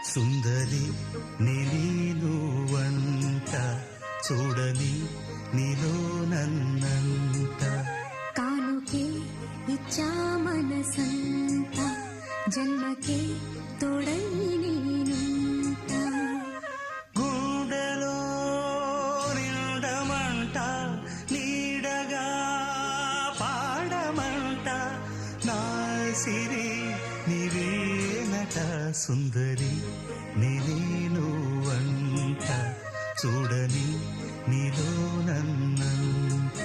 సుందరి నేను వంట చూడని నీలో నన్నంట కానుకే ఇచ్చా మనసంత జన్మకే తోడై నేనుంట గుండెలో నిండమంట నీడగా పాడమంట నా సిరి నీవేనట సుందరి నేను వంట చూడని నీలో నన్నంట